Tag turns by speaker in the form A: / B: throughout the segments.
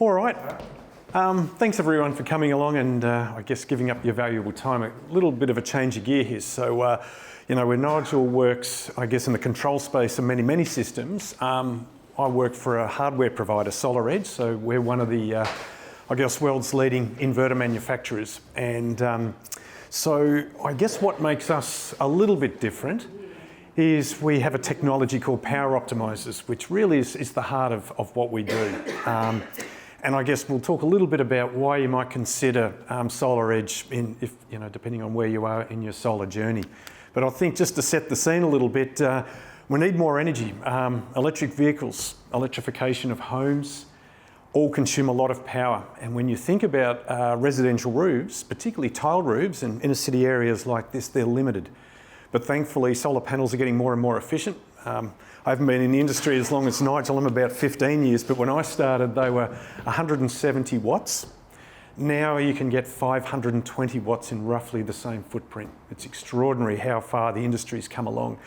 A: All right. Thanks everyone for coming along and I guess giving up your valuable time. A little bit of a change of gear here. So, where Nigel works, I guess, in the control space of many systems, I work for a hardware provider, Solaredge. So we're one of the, world's leading inverter manufacturers. And so I guess what makes us a little bit different is we have a technology called power optimizers, which really is the heart of what we do. And I guess we'll talk a little bit about why you might consider Solaredge depending on where you are in your solar journey. But I think just to set the scene a little bit, we need more energy. Electric vehicles, electrification of homes, all consume a lot of power. And when you think about residential roofs, particularly tile roofs in inner city areas like this, they're limited. But thankfully, solar panels are getting more and more efficient. I haven't been in the industry as long as Nigel, I'm about 15 years, but when I started, they were 170 watts. Now you can get 520 watts in roughly the same footprint. It's extraordinary how far the industry's come along.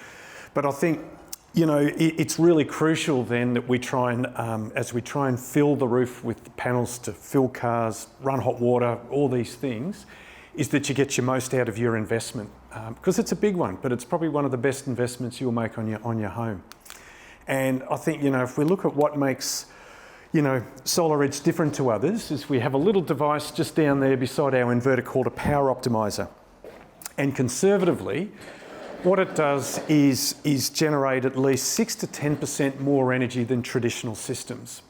A: But I think, it's really crucial then that we try and, as we try and fill the roof with panels to fill cars, run hot water, all these things, is that you get your most out of your investment. Because it's a big one, but it's probably one of the best investments you'll make on your home. And I think, if we look at what makes, Solaredge different to others, is we have a little device just down there beside our inverter called a power optimizer. And conservatively, what it does is generate at least 6 to 10% more energy than traditional systems.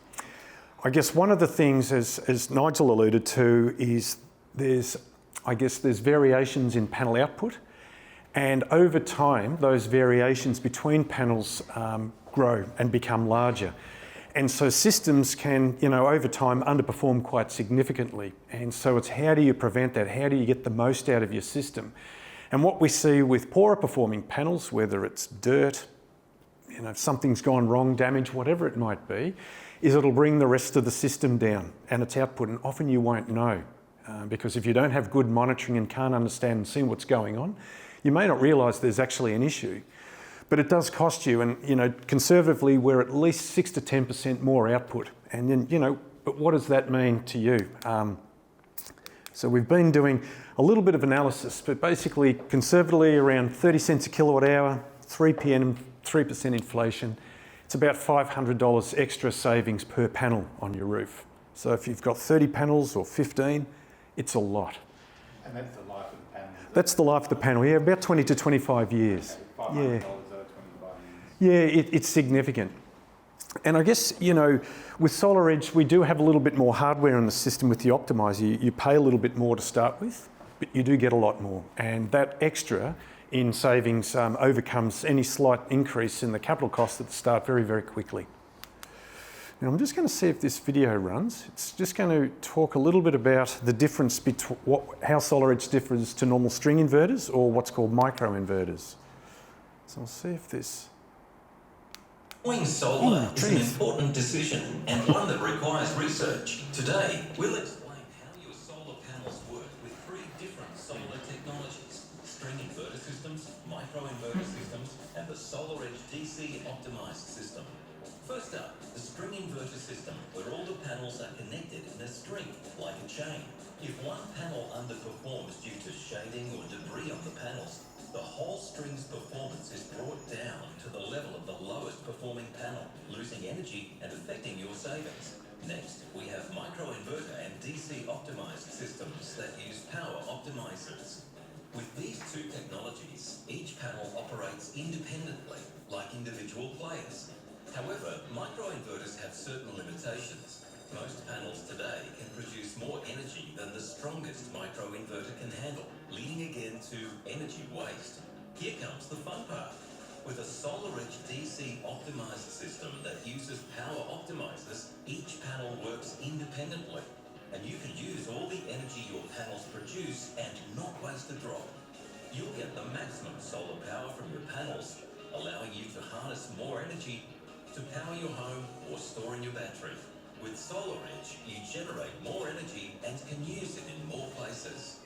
A: I guess one of the things, as Nigel alluded to, is there's variations in panel output. And over time, those variations between panels grow and become larger. And so systems can, over time, underperform quite significantly. And so it's how do you prevent that? How do you get the most out of your system? And what we see with poorer performing panels, whether it's dirt, something's gone wrong, damage, whatever it might be, is it'll bring the rest of the system down and its output. And often you won't know because if you don't have good monitoring and can't understand and see what's going on, you may not realise there's actually an issue. But it does cost you, and conservatively, we're at least 6 to 10% more output. And then, but what does that mean to you? So we've been doing a little bit of analysis, but basically, conservatively, around 30 cents a kilowatt hour, 3% inflation. It's about $500 extra savings per panel on your roof. So if you've got 30 panels or 15, it's a lot.
B: And that's the life of the panel?
A: That's the life of the panel, yeah, about 20 to 25 years.
B: $500
A: yeah.
B: over 25 years.
A: Yeah, it's significant. And I guess, with Solaredge, we do have a little bit more hardware in the system with the optimizer. You pay a little bit more to start with, but you do get a lot more. And that extra in savings overcomes any slight increase in the capital cost at the start very quickly. Now I'm just going to see if this video runs. It's just going to talk a little bit about the difference between how Solaredge differs to normal string inverters or what's called micro inverters. So I'll see if this...
C: Deploying solar is an important decision and one that requires research. Today, we'll explain how your solar panels work with 3 different solar technologies: string inverter systems, microinverter systems, and the Solaredge DC optimized system. First up, the string inverter system, where all the panels are connected in a string, like a chain. If one panel underperforms due to shading or debris on the panels, the whole string's performance is brought down to the level of the lowest performing panel, losing energy and affecting your savings. Next, we have microinverter and DC optimized systems that use power optimizers. With these 2 technologies, each panel operates independently, like individual players. However, microinverters have certain limitations. Most panels today can produce more energy than the strongest microinverter can handle, leading again to energy waste. Here comes the fun part. With a Solaredge DC optimized system that uses power optimizers, each panel works independently, and you can use all the energy your panels produce and not waste a drop. You'll get the maximum solar power from your panels, allowing you to harness more energy to power your home or store in your battery. With Solaredge, you generate more energy and can use it in more places.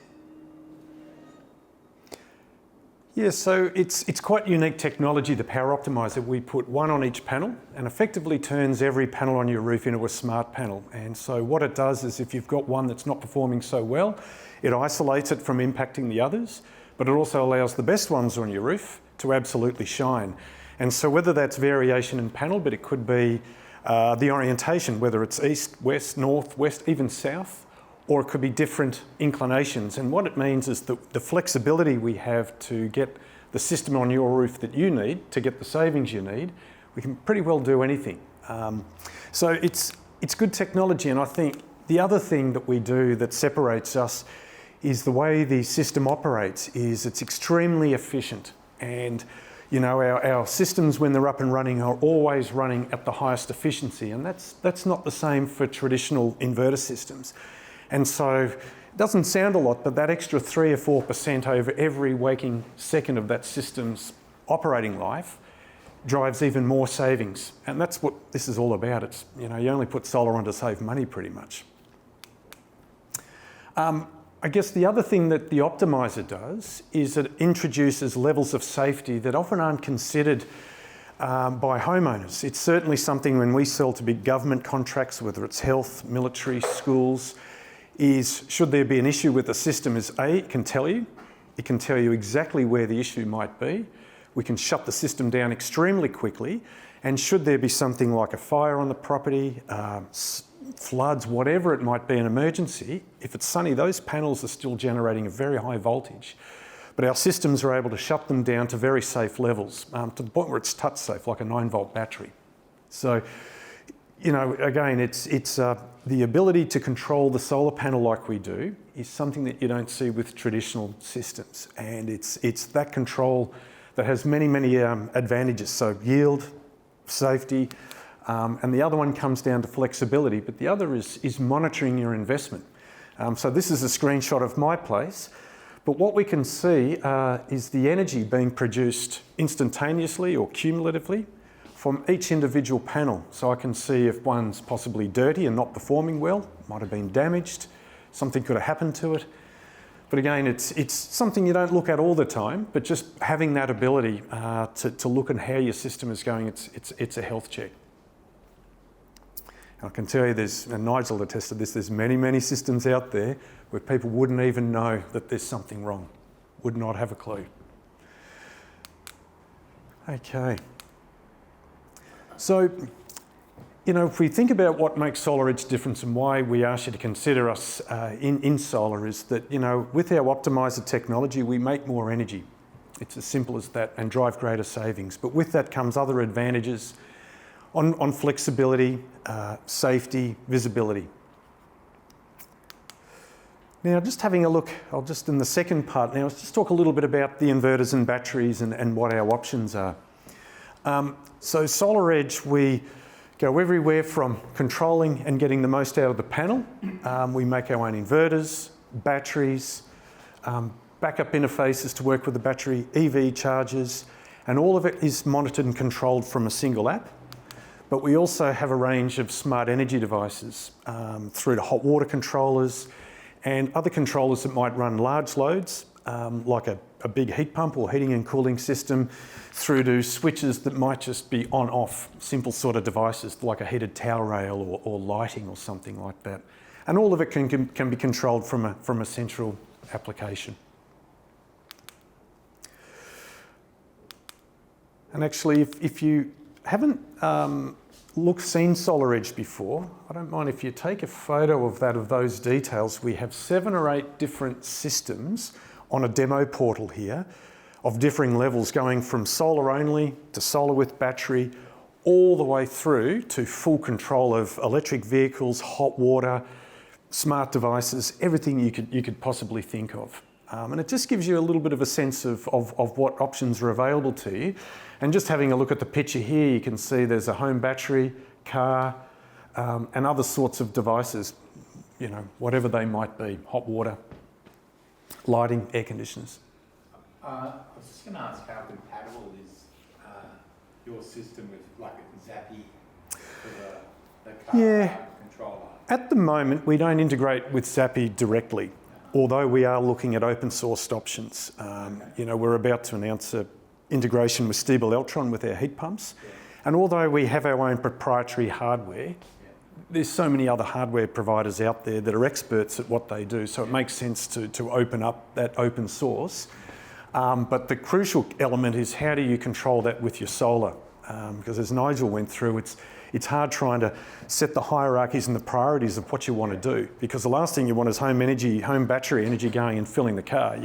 A: Yeah, so it's quite unique technology, the power optimizer. We put one on each panel and effectively turns every panel on your roof into a smart panel. And so what it does is if you've got one that's not performing so well, it isolates it from impacting the others, but it also allows the best ones on your roof to absolutely shine. And so whether that's variation in panel, but it could be the orientation, whether it's east, west, north, west, even south, or it could be different inclinations. And what it means is the flexibility we have to get the system on your roof that you need, to get the savings you need, we can pretty well do anything. So it's good technology, and I think the other thing that we do that separates us is the way the system operates is it's extremely efficient. And you know, our systems when they're up and running are always running at the highest efficiency, and that's not the same for traditional inverter systems. And so it doesn't sound a lot, but that extra 3 or 4% over every waking second of that system's operating life drives even more savings. And that's what this is all about. It's, you know, you only put solar on to save money pretty much. I guess the other thing that the optimizer does is it introduces levels of safety that often aren't considered by homeowners. It's certainly something when we sell to big government contracts, whether it's health, military, schools, is should there be an issue with the system is A, it can tell you exactly where the issue might be. We can shut the system down extremely quickly, and should there be something like a fire on the property, floods, whatever it might be, an emergency, if it's sunny, those panels are still generating a very high voltage. But our systems are able to shut them down to very safe levels, to the point where it's touch safe, like a 9-volt battery. So, you know, again, it's the ability to control the solar panel like we do is something that you don't see with traditional systems. And it's that control that has many, many advantages. So yield, safety, and the other one comes down to flexibility, but the other is monitoring your investment. So this is a screenshot of my place, but what we can see is the energy being produced instantaneously or cumulatively from each individual panel. So I can see if one's possibly dirty and not performing well, might have been damaged, something could have happened to it. But again, it's something you don't look at all the time, but just having that ability to look at how your system is going, it's a health check. I can tell you and Nigel attested this, there's many, many systems out there where people wouldn't even know that there's something wrong, would not have a clue. Okay. So, you know, if we think about what makes Solaredge different and why we ask you to consider us in solar is that, you know, with our optimizer technology, we make more energy. It's as simple as that, and drive greater savings. But with that comes other advantages on flexibility, safety, visibility. Now, just having a look, I'll just in the second part now, let's just talk a little bit about the inverters and batteries and what our options are. So Solaredge, we go everywhere from controlling and getting the most out of the panel. We make our own inverters, batteries, backup interfaces to work with the battery, EV chargers, and all of it is monitored and controlled from a single app. But we also have a range of smart energy devices through to hot water controllers and other controllers that might run large loads, like a big heat pump or heating and cooling system, through to switches that might just be on-off, simple sort of devices like a heated towel rail or lighting or something like that. And all of it can be controlled from a central application. And actually, if you haven't seen Solaredge before, I don't mind if you take a photo of those details. We have 7 or 8 different systems on a demo portal here of differing levels, going from solar only to solar with battery, all the way through to full control of electric vehicles, hot water, smart devices, everything you could possibly think of. And it just gives you a little bit of a sense of what options are available to you. And just having a look at the picture here, you can see there's a home battery, car, and other sorts of devices, you know, whatever they might be, hot water, lighting, air conditioners.
B: I was just going to ask how compatible is your system with like a Zappi for the car controller?
A: At the moment, we don't integrate with Zappi directly. although we are looking at open sourced options. You know, we're about to announce an integration with Stiebel Eltron with our heat pumps. And although we have our own proprietary hardware, there's so many other hardware providers out there that are experts at what they do, so it makes sense to open up that open source. But the crucial element is how do you control that with your solar? Because as Nigel went through, it's hard trying to set the hierarchies and the priorities of what you want to do, because the last thing you want is home battery energy going and filling the car.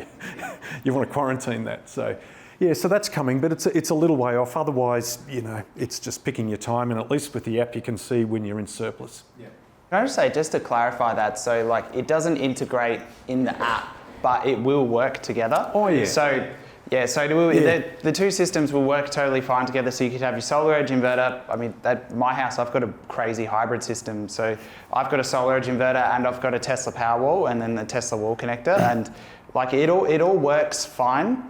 A: You want to quarantine that. So yeah, so that's coming, but it's a little way off. Otherwise, you know, it's just picking your time, and at least with the app you can see when you're in surplus.
B: Yeah.
D: Can I just say, just to clarify that, so like it doesn't integrate in the app, but it will work together.
A: Oh yeah.
D: So yeah, so the two systems will work totally fine together. So you could have your Solaredge inverter. I mean, at my house, I've got a crazy hybrid system. So I've got a Solaredge inverter and I've got a Tesla Powerwall and then the Tesla wall connector, and like it all works fine.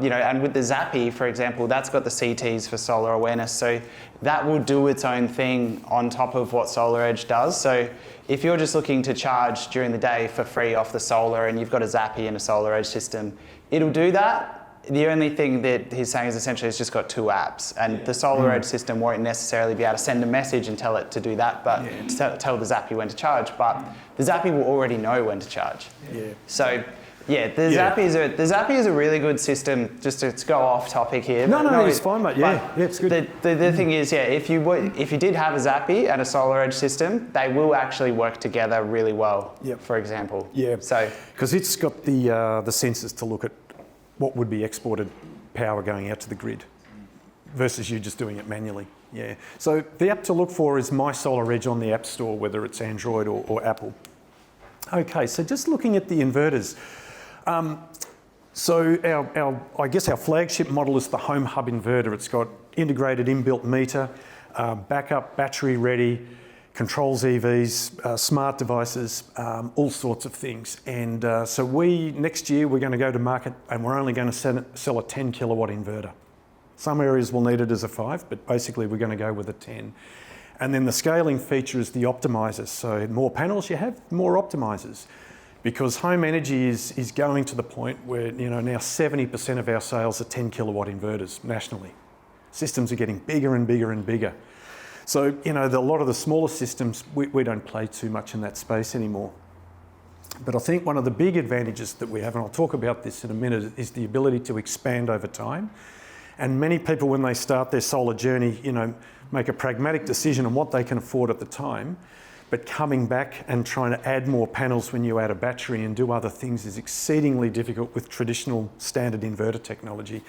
D: You know, and with the Zappy, for example, that's got the CTs for solar awareness. So that will do its own thing on top of what Solaredge does. So if you're just looking to charge during the day for free off the solar and you've got a Zappy and a Solaredge system, it'll do that. The only thing that he's saying is essentially it's just got two apps, and the Solaredge system won't necessarily be able to send a message and tell it to do that, but to tell the Zappy when to charge. But the Zappy will already know when to charge.
A: Yeah.
D: So yeah, the Zappy is a really good system. Just to go off topic here.
A: No, it's fine, mate. Yeah, it's good.
D: The thing is, yeah, if you did have a Zappy and a SolarEdge system, they will actually work together really well.
A: Yep.
D: For example.
A: Yeah.
D: So
A: because it's got the sensors to look at what would be exported power going out to the grid versus you just doing it manually. Yeah. So the app to look for is My Solaredge on the App Store, whether it's Android or Apple. Okay, so just looking at the inverters. So I guess our flagship model is the Home Hub inverter. It's got integrated inbuilt meter, backup, battery ready, controls EVs, smart devices, all sorts of things. And so next year we're going to go to market and we're only going to sell a 10 kilowatt inverter. Some areas will need it as a 5, but basically we're going to go with a 10. And then the scaling feature is the optimizers. So the more panels you have, more optimizers. Because home energy is going to the point where, you know, now 70% of our sales are 10 kilowatt inverters nationally. Systems are getting bigger and bigger and bigger. So, you know, a lot of the smaller systems, we don't play too much in that space anymore. But I think one of the big advantages that we have, and I'll talk about this in a minute, is the ability to expand over time. And many people, when they start their solar journey, you know, make a pragmatic decision on what they can afford at the time. But coming back and trying to add more panels when you add a battery and do other things is exceedingly difficult with traditional standard inverter technology.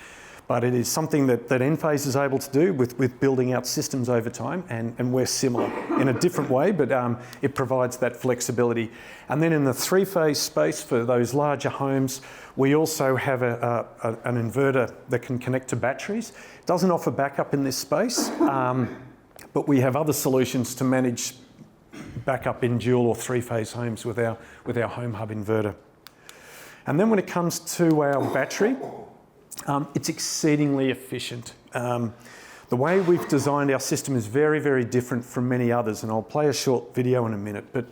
A: But it is something that Enphase is able to do with building out systems over time, and we're similar in a different way, but it provides that flexibility. And then in the three-phase space for those larger homes, we also have an inverter that can connect to batteries. It doesn't offer backup in this space, but we have other solutions to manage backup in dual or three-phase homes with our Home Hub inverter. And then when it comes to our battery, it's exceedingly efficient. The way we've designed our system is very, very different from many others, and I'll play a short video in a minute, but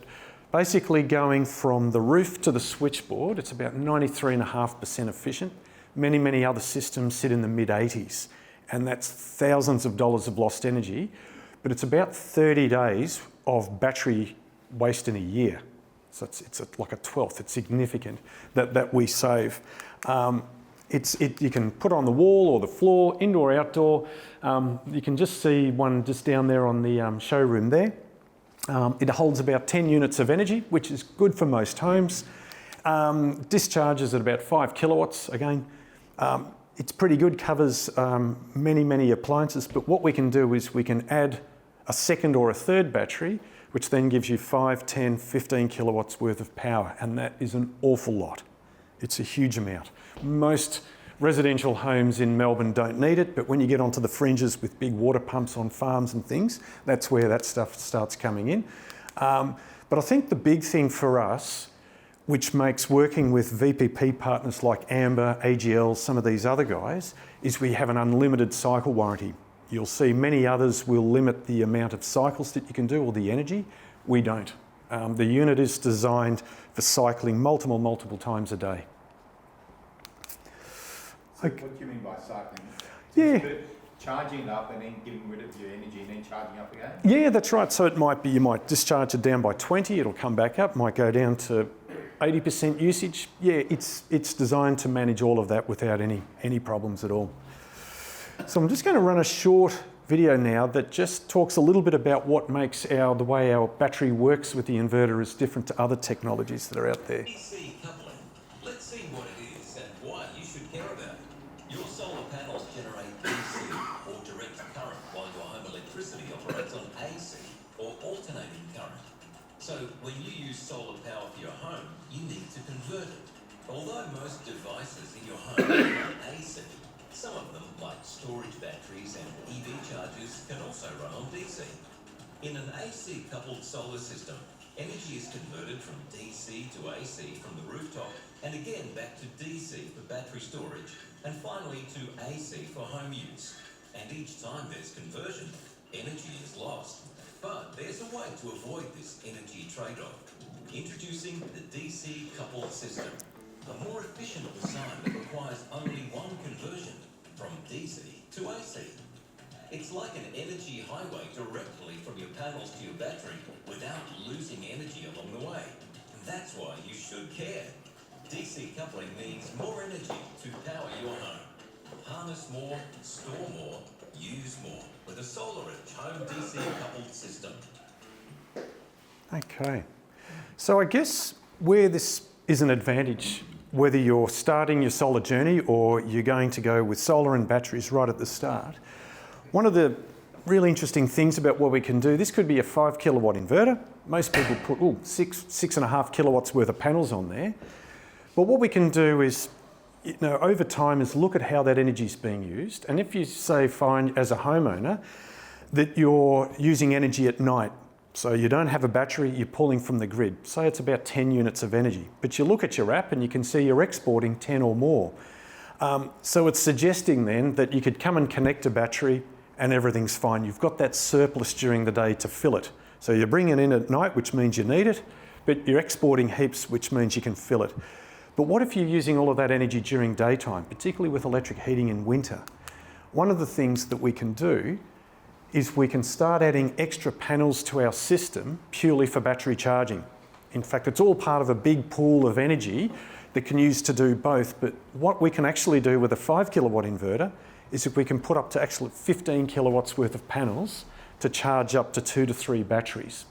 A: basically going from the roof to the switchboard, it's about 93.5% efficient. Many, many other systems sit in the mid-80s, and that's thousands of dollars of lost energy, but it's about 30 days of battery waste in a year. So it's like a 12th, it's significant that we save. You can put on the wall or the floor, indoor, outdoor. You can just see one just down there on the showroom there. It holds about 10 units of energy, which is good for most homes. Discharges at about 5 kilowatts. Again, it's pretty good, covers many, many appliances. But what we can do is we can add a second or a third battery, which then gives you 5, 10, 15 kilowatts worth of power. And that is an awful lot. It's a huge amount. Most residential homes in Melbourne don't need it, but when you get onto the fringes with big water pumps on farms and things, that's where that stuff starts coming in. But I think the big thing for us, which makes working with VPP partners like Amber, AGL, some of these other guys, is we have an unlimited cycle warranty. You'll see many others will limit the amount of cycles that you can do or the energy. We don't. The unit is designed for cycling multiple times a day.
B: So what do you mean by cycling?
A: Yeah.
B: Is it charging it up and then getting rid of your energy and then charging up again?
A: Yeah, that's right. So it might be, you might discharge it down by 20, it'll come back up, might go down to 80% usage. Yeah, it's designed to manage all of that without any problems at all. So I'm just going to run a short video now that just talks a little bit about what makes the way our battery works with the inverter is different to other technologies that are out there.
C: DC coupling. Let's see what it is and why you should care about it. Your solar panels generate DC or direct current while your home electricity operates on AC or alternating current. So when you use solar power for your home, you need to convert it. Although most devices in your home run AC, some of them, like storage batteries and EV chargers, can also run on DC. In an AC coupled solar system, energy is converted from DC to AC from the rooftop and again back to DC for battery storage and finally to AC for home use. And each time there's conversion, energy is lost. But there's a way to avoid this energy trade-off. Introducing the DC coupled system, a more efficient design that requires only one conversion from DC to AC. It's like an energy highway directly from your panels to your battery without losing energy along the way. And that's why you should care. DC coupling means more energy to power your home. Harness more, store more, use more with a Solaredge home DC coupled system.
A: Okay. So I guess where this is an advantage, whether you're starting your solar journey or you're going to go with solar and batteries right at the start, one of the really interesting things about what we can do, this could be a 5 kilowatt inverter. Most people put 6.5 kilowatts worth of panels on there. But what we can do is, over time is look at how that energy is being used. And if you say find as a homeowner that you're using energy at night, so you don't have a battery, you're pulling from the grid. Say it's about 10 units of energy, but you look at your app and you can see you're exporting 10 or more. So it's suggesting then that you could come and connect a battery and everything's fine. You've got that surplus during the day to fill it. So you're bringing it in at night, which means you need it, but you're exporting heaps, which means you can fill it. But what if you're using all of that energy during daytime, particularly with electric heating in winter? One of the things that we can do is we can start adding extra panels to our system purely for battery charging. In fact, it's all part of a big pool of energy that can use to do both. But what we can actually do with a 5 kilowatt inverter is if we can put up to actually 15 kilowatts worth of panels to charge up to 2 to 3 batteries.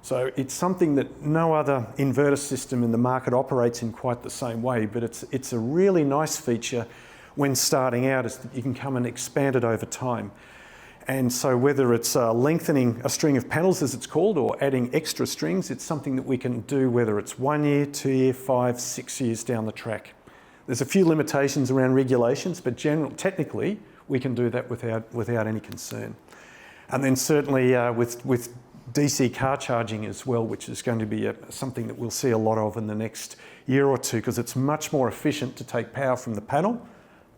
A: So it's something that no other inverter system in the market operates in quite the same way, but it's a really nice feature when starting out, is that you can come and expand it over time. And so whether it's lengthening a string of panels, as it's called, or adding extra strings, it's something that we can do whether it's 1 year, 2 year, 5, 6 years down the track. There's a few limitations around regulations, but technically we can do that without any concern. And then certainly with DC car charging as well, which is going to be something that we'll see a lot of in the next year or two, because it's much more efficient to take power from the panel,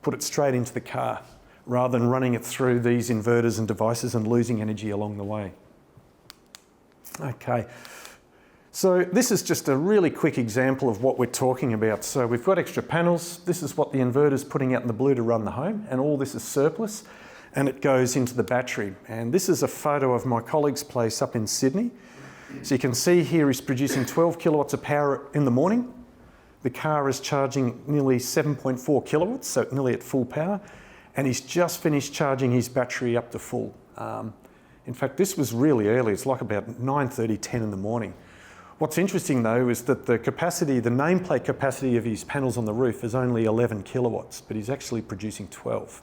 A: put it straight into the car, rather than running it through these inverters and devices and losing energy along the way. Okay, so this is just a really quick example of what we're talking about. So we've got extra panels. This is what the inverter's putting out in the blue to run the home, and all this is surplus, and it goes into the battery. And this is a photo of my colleague's place up in Sydney. So you can see here he's producing 12 kilowatts of power in the morning. The car is charging nearly 7.4 kilowatts, so nearly at full power. And he's just finished charging his battery up to full. In fact, this was really early. It's like about 9:30, 10 in the morning. What's interesting though is that the nameplate capacity of his panels on the roof is only 11 kilowatts, but he's actually producing 12.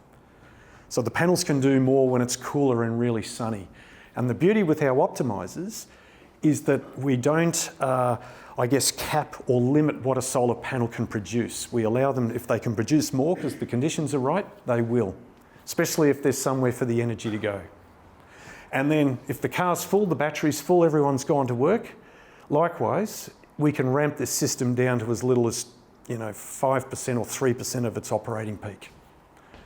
A: So the panels can do more when it's cooler and really sunny. And the beauty with our optimizers is that we don't, cap or limit what a solar panel can produce. We allow them, if they can produce more because the conditions are right, they will, especially if there's somewhere for the energy to go. And then if the car's full, the battery's full, everyone's gone to work, likewise, we can ramp this system down to as little as 5% or 3% of its operating peak.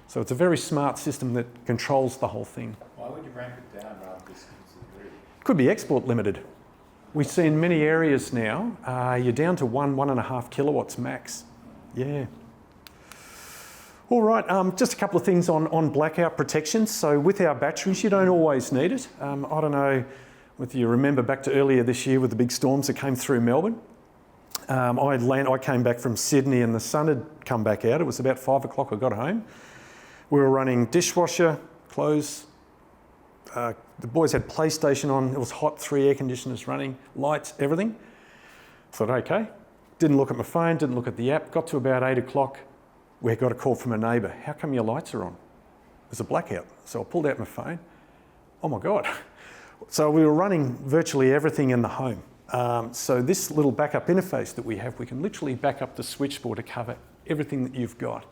A: So it's a very smart system that controls the whole thing.
B: Why would you ramp it down rather than just use the grid?
A: Could be export limited. We see in many areas now, you're down to 1.5 kilowatts max. Yeah. All right, just a couple of things on blackout protection. So with our batteries, you don't always need it. I don't know whether you remember back to earlier this year with the big storms that came through Melbourne. I came back from Sydney and the sun had come back out. It was about 5 o'clock I got home. We were running dishwasher, clothes. The boys had PlayStation on. It was hot, 3 air conditioners running, lights, everything. Thought, okay. Didn't look at my phone, didn't look at the app. Got to about 8 o'clock. We got a call from a neighbour. How come your lights are on? There's a blackout. So I pulled out my phone. Oh my God. So we were running virtually everything in the home. So this little backup interface that we have, we can literally back up the switchboard to cover everything that you've got.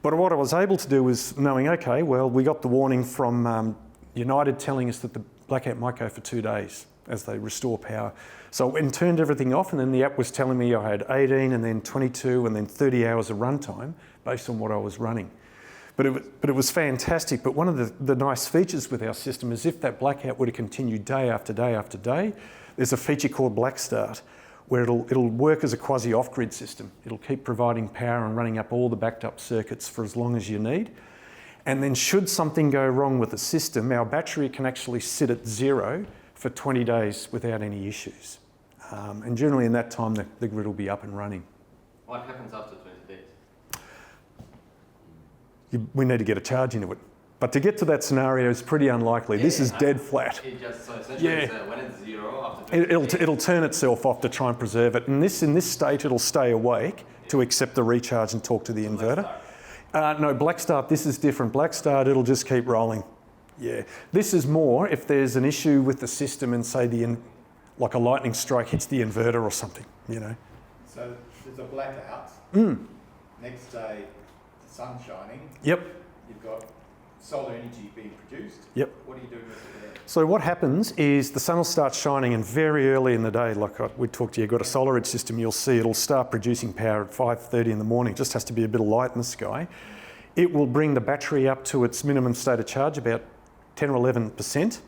A: But what I was able to do was knowing, okay, well, we got the warning from United telling us that the blackout might go for 2 days as they restore power. So I went and turned everything off, and then the app was telling me I had 18 and then 22 and then 30 hours of runtime based on what I was running. But it was fantastic. But one of the nice features with our system is if that blackout were to continue day after day after day, there's a feature called Black Start where it'll work as a quasi off-grid system. It'll keep providing power and running up all the backed up circuits for as long as you need. And then should something go wrong with the system, our battery can actually sit at 0 for 20 days without any issues. And generally in that time, the grid will be up and running.
E: What happens after 20 days?
A: We need to get a charge into it. But to get to that scenario is pretty unlikely. This is dead flat.
E: It just, so essentially it's, when it's 0 after 20 days.
A: It'll turn itself off to try and preserve it. And in this state, it'll stay awake to accept the recharge and talk to the inverter. No, Black Start, this is different. Black Start, it'll just keep rolling. Yeah. This is more if there's an issue with the system and say like a lightning strike hits the inverter or something, you know.
B: So there's a blackout. Next day, the sun's shining.
A: Yep.
B: You've got solar energy being produced.
A: Yep.
B: What are you doing with it then?
A: So what happens is the sun will start shining, and very early in the day, like we talked to you, got a Solaredge system, you'll see it'll start producing power at 5:30 in the morning. It just has to be a bit of light in the sky. It will bring the battery up to its minimum state of charge, about 10 or 11%,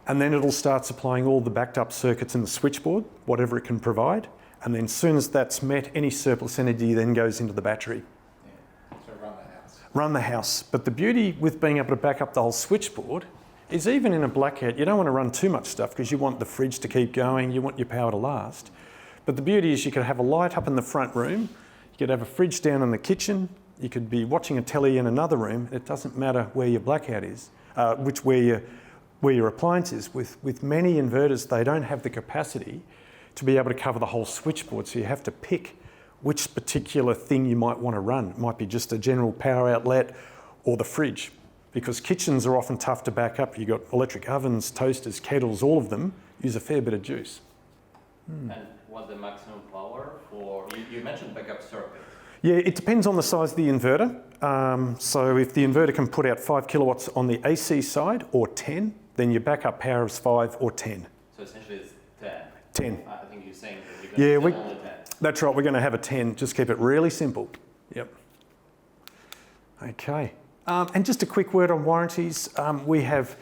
A: and then it'll start supplying all the backed up circuits in the switchboard, whatever it can provide, and then as soon as that's met, any surplus energy then goes into the battery.
B: Yeah. So run the house.
A: Run the house. But the beauty with being able to back up the whole switchboard is even in a blackout, you don't want to run too much stuff because you want the fridge to keep going, you want your power to last. But the beauty is you could have a light up in the front room, you could have a fridge down in the kitchen, you could be watching a telly in another room. It doesn't matter where your blackout is, where your appliance is. With many inverters, they don't have the capacity to be able to cover the whole switchboard, so you have to pick which particular thing you might want to run. It might be just a general power outlet or the fridge, because kitchens are often tough to back up. You've got electric ovens, toasters, kettles, all of them use a fair bit of juice.
E: And what's the maximum power for, you mentioned backup circuit.
A: Yeah, it depends on the size of the inverter. So if the inverter can put out 5 kilowatts on the AC side or 10, then your backup power is 5 or 10.
E: So essentially it's 10.
A: 10.
E: I think you're saying that you're going to sell only 10.
A: That's right, we're going to have a 10. Just keep it really simple. Yep. Okay. And just a quick word on warranties. We have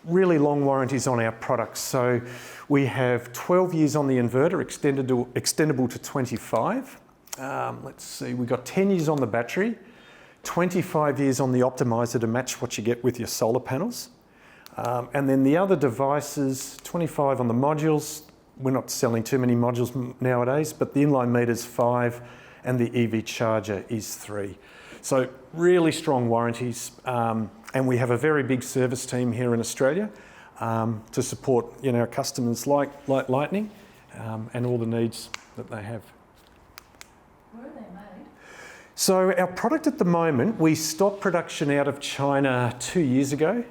A: really long warranties on our products. So we have 12 years on the inverter, extendable to 25. Let's see, we've got 10 years on the battery, 25 years on the optimizer to match what you get with your solar panels. And then the other devices, 25 on the modules. We're not selling too many modules nowadays, but the inline meter's 5 and the EV charger is 3. So really strong warranties. And we have a very big service team here in Australia to support our customers like Lightning and all the needs that they have.
F: Where are they made?
A: So our product at the moment, we stopped production out of China 2 years ago.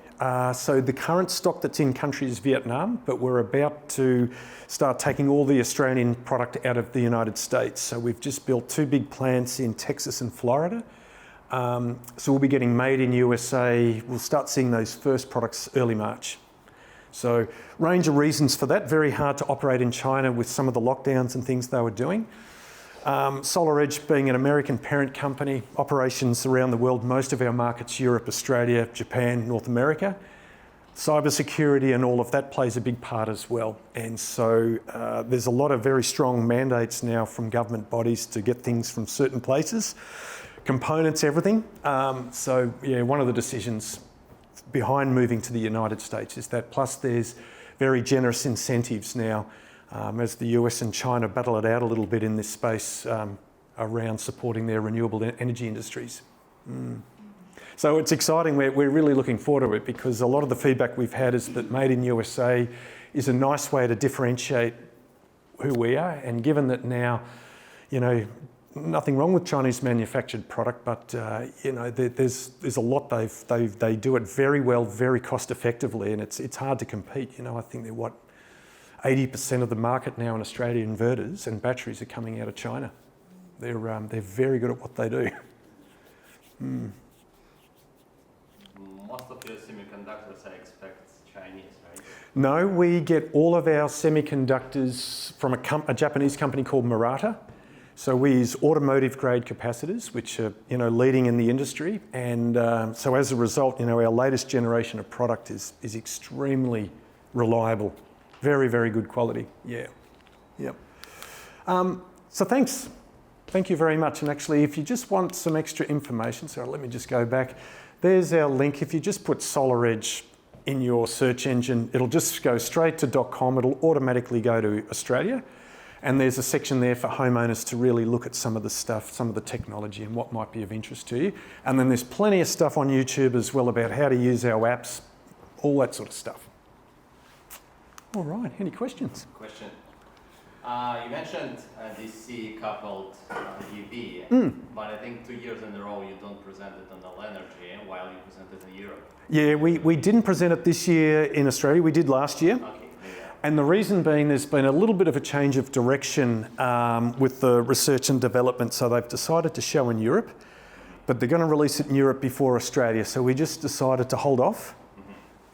A: So the current stock that's in country is Vietnam, but we're about to start taking all the Australian product out of the United States. So we've just built 2 big plants in Texas and Florida. So we'll be getting made in USA. We'll start seeing those first products early March. So range of reasons for that. Very hard to operate in China with some of the lockdowns and things they were doing. Solaredge being an American parent company, operations around the world, most of our markets, Europe, Australia, Japan, North America. cybersecurity and all of that plays a big part as well. And so there's a lot of very strong mandates now from government bodies to get things from certain places, components, everything. So yeah, one of the decisions behind moving to the United States is that. Plus there's very generous incentives now as the US and China battle it out a little bit in this space around supporting their renewable energy industries. So it's exciting. We're really looking forward to it because a lot of the feedback we've had is that Made in USA is a nice way to differentiate who we are. And given that now, you know, nothing wrong with Chinese manufactured product, but you know, there's a lot they do it very well, very cost effectively, and it's hard to compete. You know, I think they're 80% of the market now in Australia, inverters and batteries are coming out of China. They're very good at what they do.
E: Most of your semiconductors, I expect, Chinese, right?
A: No, we get all of our semiconductors from a Japanese company called Murata. So we use automotive grade capacitors, which are, you know, leading in the industry. And so as a result, you know, our latest generation of product is extremely reliable, very, very good quality. Yeah, yep. So thanks. Thank you very much. And actually, if you just want some extra information, so let me just go back. There's our link. If you just put Solaredge in your search engine, it'll just go straight to .com. It'll automatically go to Australia. And there's a section there for homeowners to really look at some of the stuff, some of the technology and what might be of interest to you. And then there's plenty of stuff on YouTube as well about how to use our apps, all that sort of stuff. All right, any questions?
E: Question. You mentioned DC coupled EV, but I think 2 years in a row you don't present it on Null Energy while you present it in Europe.
A: Yeah, we didn't present it this year in Australia. We did last year.
E: Okay.
A: And the reason being there's been a little bit of a change of direction with the research and development. So they've decided to show in Europe, but they're going to release it in Europe before Australia. So we just decided to hold off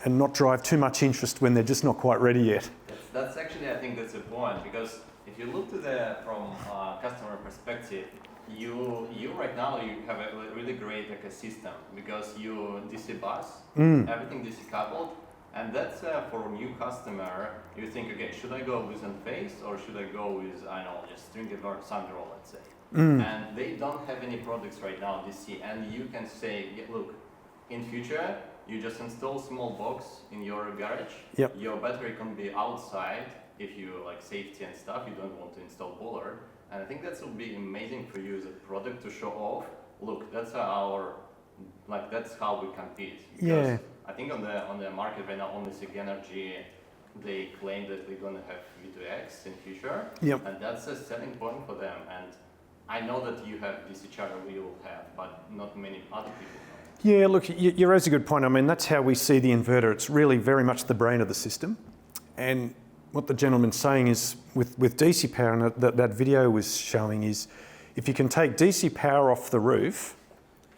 A: and not drive too much interest when they're just not quite ready yet.
E: That's actually, I think that's the point, because if you look to from customer perspective, you right now you have a really great ecosystem because you DC bus, everything DC coupled. And that's for a new customer, you think, okay, should I go with Enphase or should I go with, I don't know, just string inverter Sunroll, let's say. And they don't have any products right now, DC, and you can say, yeah, look, in future, you just install small box in your garage.
A: Yep.
E: Your battery can be outside if you like safety and stuff, you don't want to install bollard. And I think that would be amazing for you as a product to show off, look, that's that's how we compete. Because
A: Yeah.
E: I think on the market right now, only SIG Energy, they claim that we're going to have V2X in future, and that's a selling point for them. And I know that you have DC charger, we will have, but not many other people know.
A: Yeah, look, you raise a good point. I mean, that's how we see the inverter. It's really very much the brain of the system. And what the gentleman's saying is with DC power, and that video was showing, is if you can take DC power off the roof,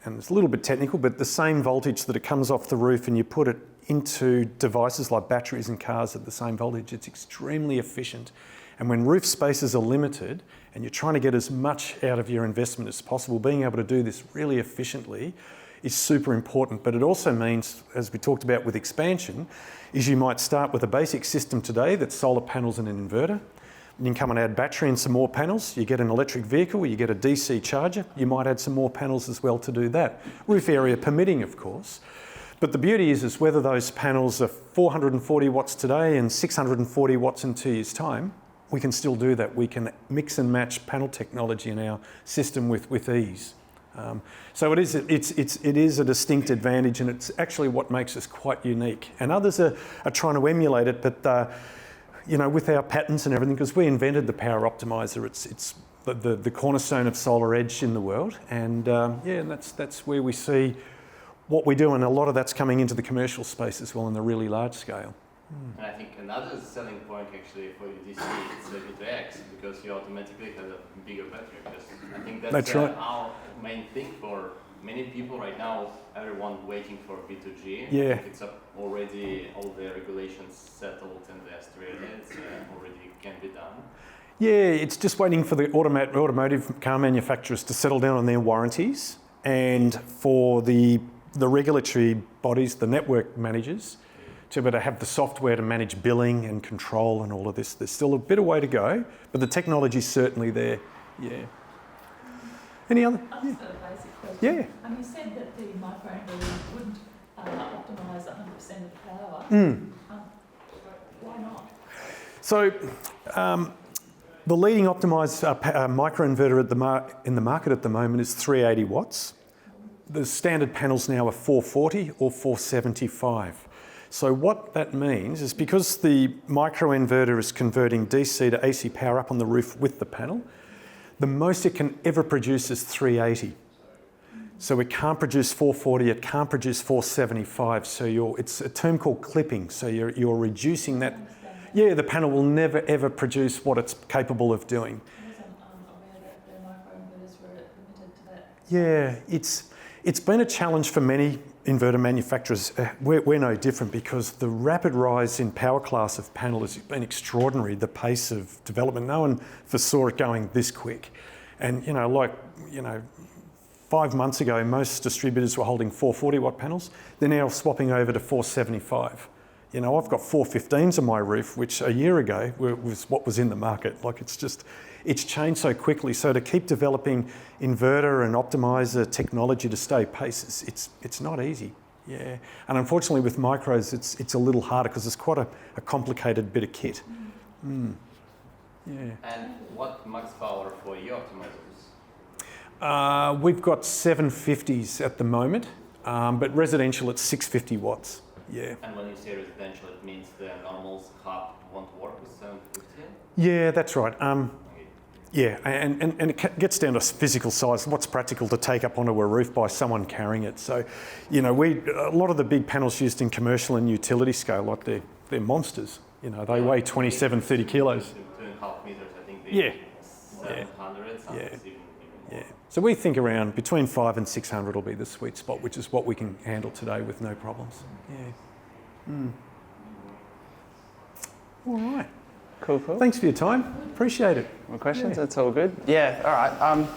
A: and it's a little bit technical, but the same voltage that it comes off the roof and you put it into devices like batteries and cars at the same voltage, it's extremely efficient. And when roof spaces are limited and you're trying to get as much out of your investment as possible, being able to do this really efficiently is super important. But it also means, as we talked about with expansion, is you might start with a basic system today that's solar panels and an inverter. You can come and add battery and some more panels. You get an electric vehicle, you get a DC charger. You might add some more panels as well to do that. Roof area permitting, of course. But the beauty is whether those panels are 440 watts today and 640 watts in 2 years' time, we can still do that. We can mix and match panel technology in our system with ease. So it is a distinct advantage, and it's actually what makes us quite unique. And others are trying to emulate it, but you know, with our patents and everything, because we invented the power optimizer. It's the cornerstone of Solaredge in the world, and and that's where we see what we do, and a lot of that's coming into the commercial space as well in the really large scale.
E: And I think another selling point actually for your DC is the V2X, because you automatically have a bigger battery. Because I think that's
A: right.
E: Our main thing for many people right now. Everyone waiting for V2G.
A: Yeah.
E: It's already all the regulations settled in the Australia. It's already can be done.
A: Yeah, it's just waiting for the automotive car manufacturers to settle down on their warranties, and for the regulatory bodies, the network managers, to be able to have the software to manage billing and control and all of this. There's still a bit of way to go, but the technology's certainly there. Yeah. Any other?
F: I've just got a basic question.
A: Yeah.
F: You said that the microinverters wouldn't optimise 100% of the power. Why not?
A: So the leading optimised microinverter in the market at the moment is 380 watts. The standard panels now are 440 or 475. So what that means is because the microinverter is converting DC to AC power up on the roof with the panel, the most it can ever produce is 380. So it can't produce 440, it can't produce 475. So it's a term called clipping. So you're reducing that. Yeah, the panel will never ever produce what it's capable of doing.
F: I wasn't aware that the microinverters were limited to that.
A: Yeah, it's been a challenge for many inverter manufacturers. We're no different because the rapid rise in power class of panel has been extraordinary, the pace of development. No one foresaw it going this quick. And, 5 months ago, most distributors were holding 440 watt panels. They're now swapping over to 475. I've got 415s on my roof, which a year ago was what was in the market. It's changed so quickly. So to keep developing inverter and optimizer technology to stay pace, it's not easy. Yeah, and unfortunately with micros, it's a little harder because it's quite a complicated bit of kit. Yeah.
E: And what max power for your optimizers?
A: We've got 750s at the moment, but residential it's 650 watts. Yeah.
E: And when you say residential, it means the normal hub won't work with 750?
A: Yeah, that's right. Yeah, and it gets down to physical size. What's practical to take up onto a roof by someone carrying it? So, a lot of the big panels used in commercial and utility scale, they're monsters. They weigh 27, 30 kilos.
E: 2.5 meters, I think.
A: Yeah.
E: 700,
A: Yeah.
E: even
A: Yeah.
E: more.
A: So we think around between 500 and 600 will be the sweet spot, which is what we can handle today with no problems. Yeah. All right.
D: Cool.
A: Thanks for your time. Appreciate it.
D: More questions?
A: Yeah.
D: That's all good. Yeah. All right.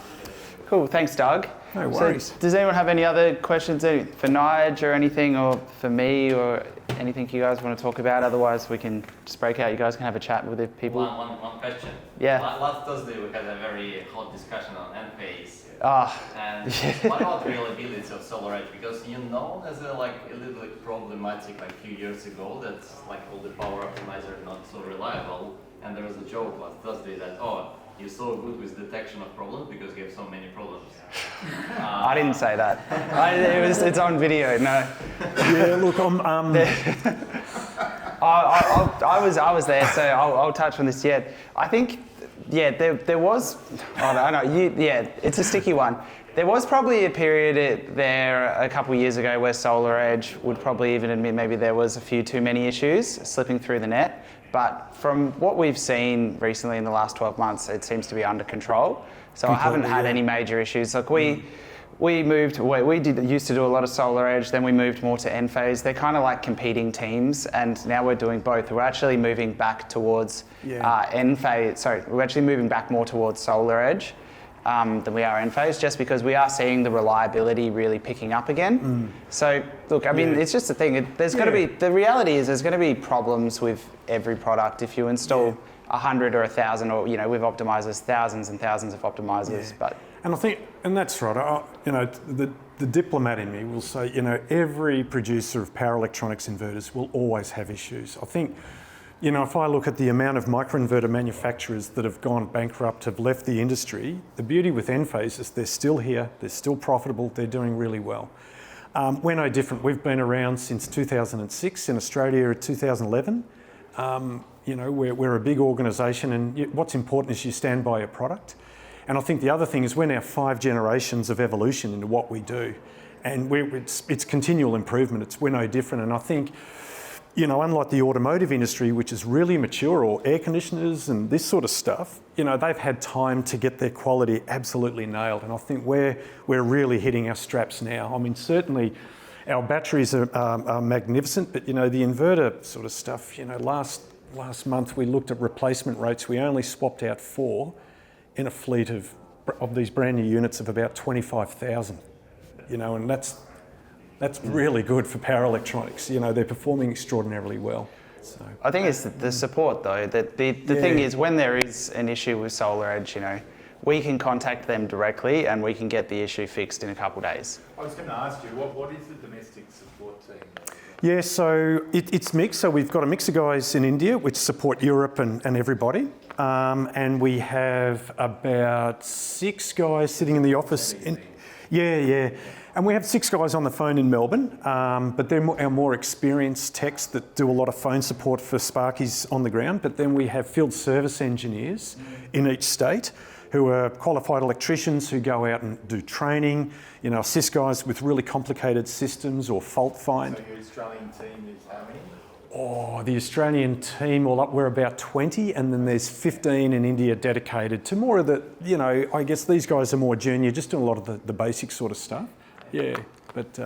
D: Cool. Thanks, Doug.
A: No worries.
D: So, does anyone have any other questions for Nige or anything, or for me, or anything you guys want to talk about? Otherwise, we can just break out. You guys can have a chat with the people.
E: One question.
D: Yeah.
E: Last Thursday we had a very hot discussion on Enphase. And
D: yeah.
E: what about reliability of Solaredge? Because as a little bit problematic a few years ago that all the power optimizer not so reliable, and there was a joke last Thursday that you're so good with detection of problems because you have so many problems.
D: I didn't say that. It's on video. No.
A: Yeah, look,
D: I was there, so I'll touch on this yet. I think, there was. I don't know. It's a sticky one. There was probably a period there a couple of years ago where Solaredge would probably even admit maybe there was a few too many issues slipping through the net. But from what we've seen recently in the last 12 months, it seems to be under control. So I haven't had any major issues. We used to do a lot of Solaredge, then we moved more to Enphase. They're kind of like competing teams, and now we're doing both. We're actually moving back towards Enphase. Sorry, we're actually moving back more towards Solaredge than we are Enphase, just because we are seeing the reliability really picking up again. So look, it's just a thing. There's going to be, the reality is there's going to be problems with every product if you install 100 or 1,000, or with optimizers, thousands and thousands of optimizers. But
A: and I think, and that's right. The diplomat in me will say, every producer of power electronics inverters will always have issues. I think, if I look at the amount of microinverter manufacturers that have gone bankrupt, have left the industry, the beauty with Enphase is they're still here, they're still profitable, they're doing really well. We're no different. We've been around since 2006, in Australia 2011. We're a big organisation, and what's important is you stand by your product. And I think the other thing is we're now 5 generations of evolution into what we do, and it's continual improvement. We're no different. And I think, unlike the automotive industry, which is really mature, or air conditioners and this sort of stuff, they've had time to get their quality absolutely nailed. And I think we're really hitting our straps now. Certainly our batteries are magnificent, but the inverter sort of stuff, last month we looked at replacement rates. We only swapped out 4 in a fleet of these brand new units of about 25,000, and That's really good for power electronics. You know, they're performing extraordinarily well. So
D: I think it's the support though. That the thing is, when there is an issue with Solaredge, you know, we can contact them directly and we can get the issue fixed in a couple of days.
B: I was going to ask you, what is the domestic support team?
A: yeah, so it's mixed. So we've got a mix of guys in India which support Europe and everybody. And we have about 6 guys sitting in the office. Yeah. And we have 6 guys on the phone in Melbourne, but they're our more experienced techs that do a lot of phone support for Sparkies on the ground. But then we have field service engineers in each state who are qualified electricians who go out and do training, you know, assist guys with really complicated systems or fault find.
B: So your Australian team is how many?
A: Oh, the Australian team all up, we're about 20, and then there's 15 in India dedicated to more of the, you know, I guess these guys are more junior, just doing a lot of the basic sort of stuff. Yeah, but,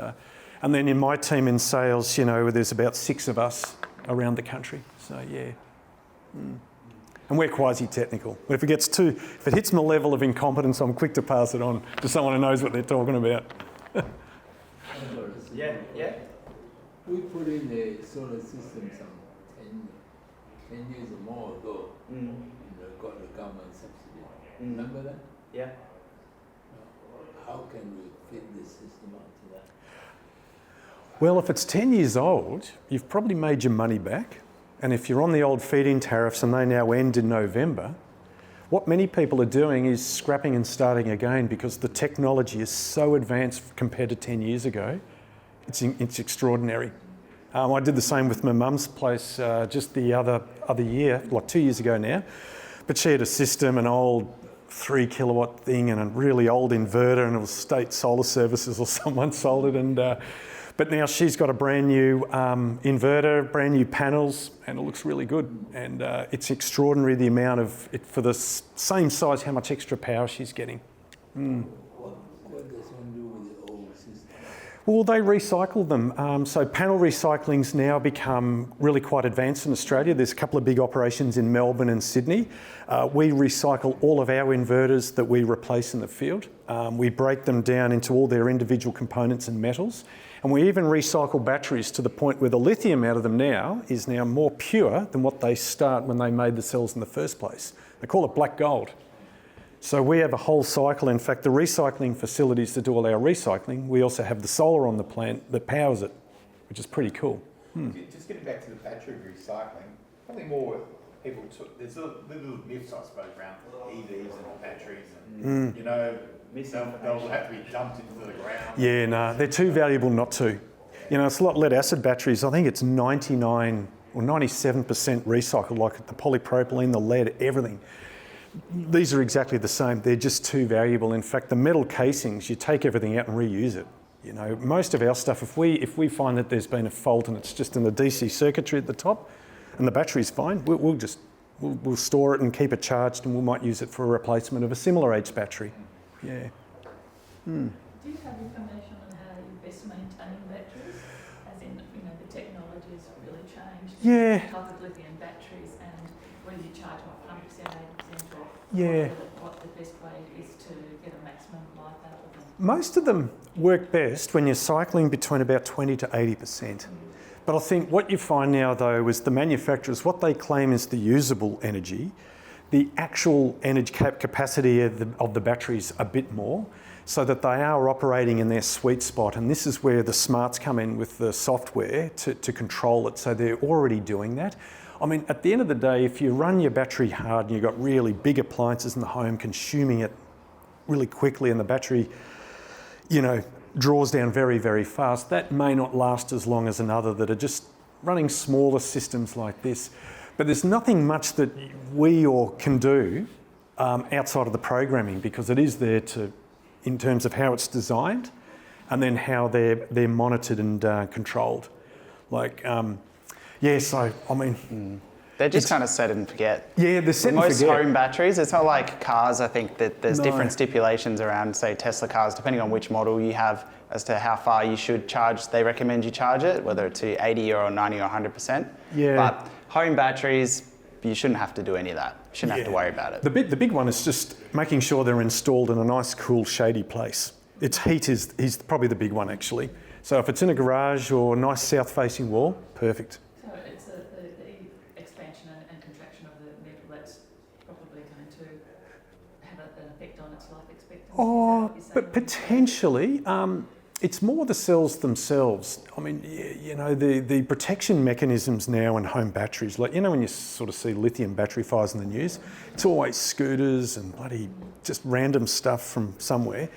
A: and then in my team in sales, you know, there's about 6 of us around the country, so yeah. And we're quasi-technical. If it hits my level of incompetence, I'm quick to pass it on to someone who knows what they're talking about.
D: Yeah.
G: We put in a solar system some 10 years or more ago. Got the government subsidy. Remember that?
D: Yeah.
G: How can we fit this system onto that?
A: Well, if it's 10 years old, you've probably made your money back. And if you're on the old feed-in tariffs and they now end in November, what many people are doing is scrapping and starting again because the technology is so advanced compared to 10 years ago. It's extraordinary. I did the same with my mum's place just the other year, like 2 years ago now. But she had a system, an old 3 kilowatt thing and a really old inverter, and it was State Solar Services or someone sold it. But now she's got a brand new inverter, brand new panels, and it looks really good. And it's extraordinary the amount of, for the same size, how much extra power she's getting.
G: What does one do with the old system?
A: Well, they recycle them. So panel recycling's now become really quite advanced in Australia. There's a couple of big operations in Melbourne and Sydney. We recycle all of our inverters that we replace in the field. We break them down into all their individual components and metals. And we even recycle batteries to the point where the lithium out of them now is now more pure than what they start when they made the cells in the first place. They call it black gold. So we have a whole cycle. In fact, the recycling facilities that do all our recycling, we also have the solar on the plant that powers it, which is pretty cool.
B: Just getting back to the battery recycling, probably more people there's little myths, I suppose, around EVs and batteries and, you know, they'll have to be dumped into the ground.
A: Yeah, no, they're too valuable not to. You know, it's a lot lead acid batteries. I think it's 99 or 97% recycled, like the polypropylene, the lead, everything. These are exactly the same. They're just too valuable. In fact, the metal casings, you take everything out and reuse it. You know, most of our stuff, if we find that there's been a fault and it's just in the DC circuitry at the top and the battery's fine, we'll store it and keep it charged, and we might use it for a replacement of a similar age battery. Yeah.
F: Do you have information on how you best maintain batteries? As in, you know, the technology has really changed.
A: Yeah.
F: The type of lithium batteries, and whether you charge off 100%, 80%, or
A: Yeah.
F: what the best way is to get a maximum life out of them.
A: Most of them work best when you're cycling between about 20 to 80%. But I think what you find now, though, is the manufacturers, what they claim is the usable energy, the actual energy capacity of the batteries a bit more, so that they are operating in their sweet spot. And this is where the smarts come in with the software to control it. So they're already doing that. I mean, at the end of the day, if you run your battery hard and you've got really big appliances in the home consuming it really quickly, and the battery, you know, draws down very, very fast, that may not last as long as another that are just running smaller systems like this. But there's nothing much that we can do outside of the programming, because it is there in terms of how it's designed and then how they're monitored and controlled. Like, so, I mean...
D: They're just kind of set and forget.
A: Yeah, they're set and
D: Most
A: forget.
D: home batteries, it's not like cars. I think that there's
A: No.
D: different stipulations around, say, Tesla cars, depending on which model you have, as to how far you should charge. They recommend you charge it, whether it's to 80 or 90 or 100%.
A: Yeah.
D: But home batteries, you shouldn't have to do any of that. You shouldn't have to worry about it.
A: The big one is just making sure they're installed in a nice, cool, shady place. Its heat is probably the big one, actually. So if it's in a garage or a nice south-facing wall, perfect.
F: So it's the expansion and contraction of the metal that's probably going to have an effect on its life expectancy.
A: Oh, but potentially, it's more the cells themselves. I mean, you know, the protection mechanisms now in home batteries, like, you know, when you sort of see lithium battery fires in the news, it's always scooters and bloody just random stuff from somewhere.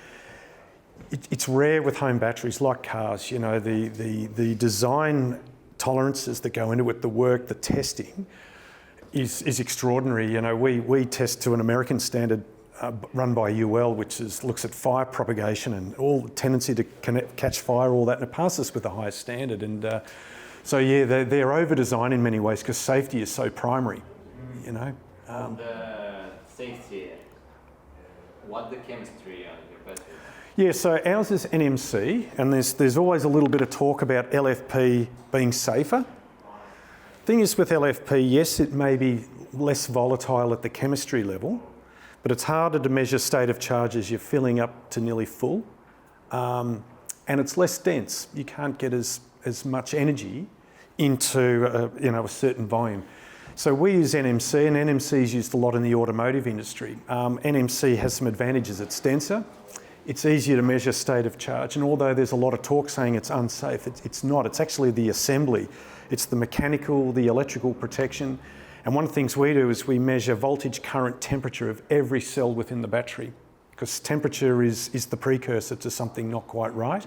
A: It's rare with home batteries, like cars. You know, the design tolerances that go into it, the work, the testing is extraordinary. You know, we test to an American standard run by UL, which looks at fire propagation and all the tendency to catch fire, all that, and it passes with the highest standard. And so yeah, they're over-designed in many ways because safety is so primary. You know.
E: On the safety, what the chemistry on your battery?
A: Yeah, so ours is NMC, and there's always a little bit of talk about LFP being safer. Thing is with LFP, yes, it may be less volatile at the chemistry level, but it's harder to measure state of charge as you're filling up to nearly full, and it's less dense. You can't get as much energy into a certain volume. So we use NMC, and NMC is used a lot in the automotive industry. NMC has some advantages. It's denser. It's easier to measure state of charge, and although there's a lot of talk saying it's unsafe, it's not. It's actually the assembly. It's the mechanical, the electrical protection. And one of the things we do is we measure voltage, current, temperature of every cell within the battery, because temperature is the precursor to something not quite right.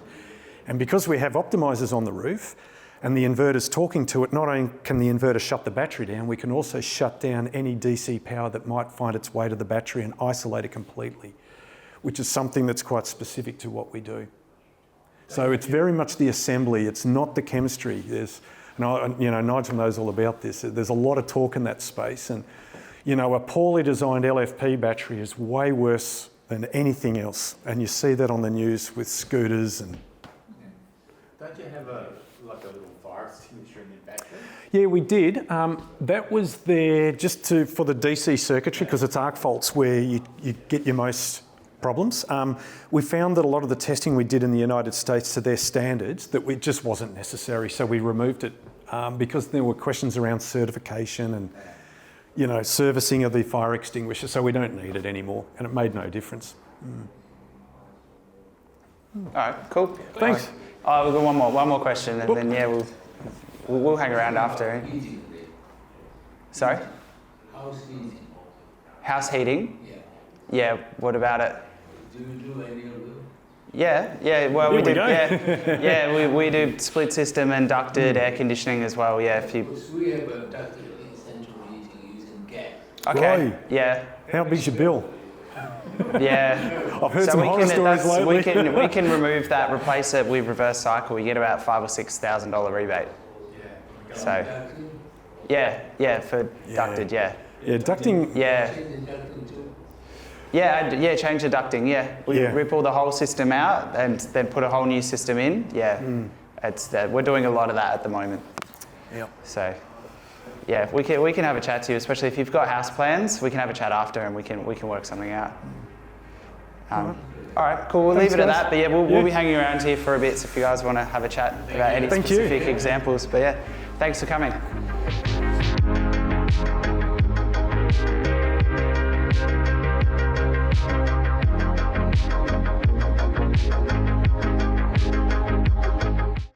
A: And because we have optimizers on the roof and the inverter's talking to it, not only can the inverter shut the battery down, we can also shut down any DC power that might find its way to the battery and isolate it completely, which is something that's quite specific to what we do. So it's very much the assembly, it's not the chemistry. Nigel knows all about this. There's a lot of talk in that space, and you know, a poorly designed LFP battery is way worse than anything else, and you see that on the news with scooters and...
B: Don't you have a little fire extinguisher in your battery?
A: Yeah, we did. That was there just for the DC circuitry, because it's arc faults where you get your most problems. We found that a lot of the testing we did in the United States to their standards, that it just wasn't necessary, so we removed it because there were questions around certification and, you know, servicing of the fire extinguisher, so we don't need it anymore, and it made no difference.
D: All right, cool.
A: Thanks.
D: Oh, we've got one more question, and then yeah, we'll hang around after. Sorry?
G: House heating.
D: House heating?
G: Yeah.
D: Yeah. What about it?
G: Do you do any of them?
D: Yeah. Well, we
A: Here we
D: do.
A: go.
D: Yeah, we do split system and ducted air conditioning as well. Yeah.
G: Because we have a ducted central heating using gas.
D: Okay.
A: Right.
D: Yeah.
A: How big's your bill?
D: Yeah.
A: I've heard some horror stories lately.
D: We can remove that, replace it with reverse cycle. You get about $5,000 or $6,000 rebate.
B: Yeah.
D: So
G: Ducting?
D: yeah, for ducted, yeah.
A: Yeah, ducting.
D: Yeah.
G: Change the ducting too?
D: Yeah, change the ducting, yeah. We
A: Yeah.
D: rip all the whole system out and then put a whole new system in, yeah. We're doing a lot of that at the moment.
A: Yep.
D: So, yeah, we can have a chat to you, especially if you've got house plans, we can have a chat after and we can work something out. All right, cool, we'll
A: Thanks,
D: leave it at
A: guys.
D: that, but yeah, we'll be hanging around here for a bit, so if you guys want to have a chat about any
A: Thank you.
D: specific examples, but yeah, thanks for coming.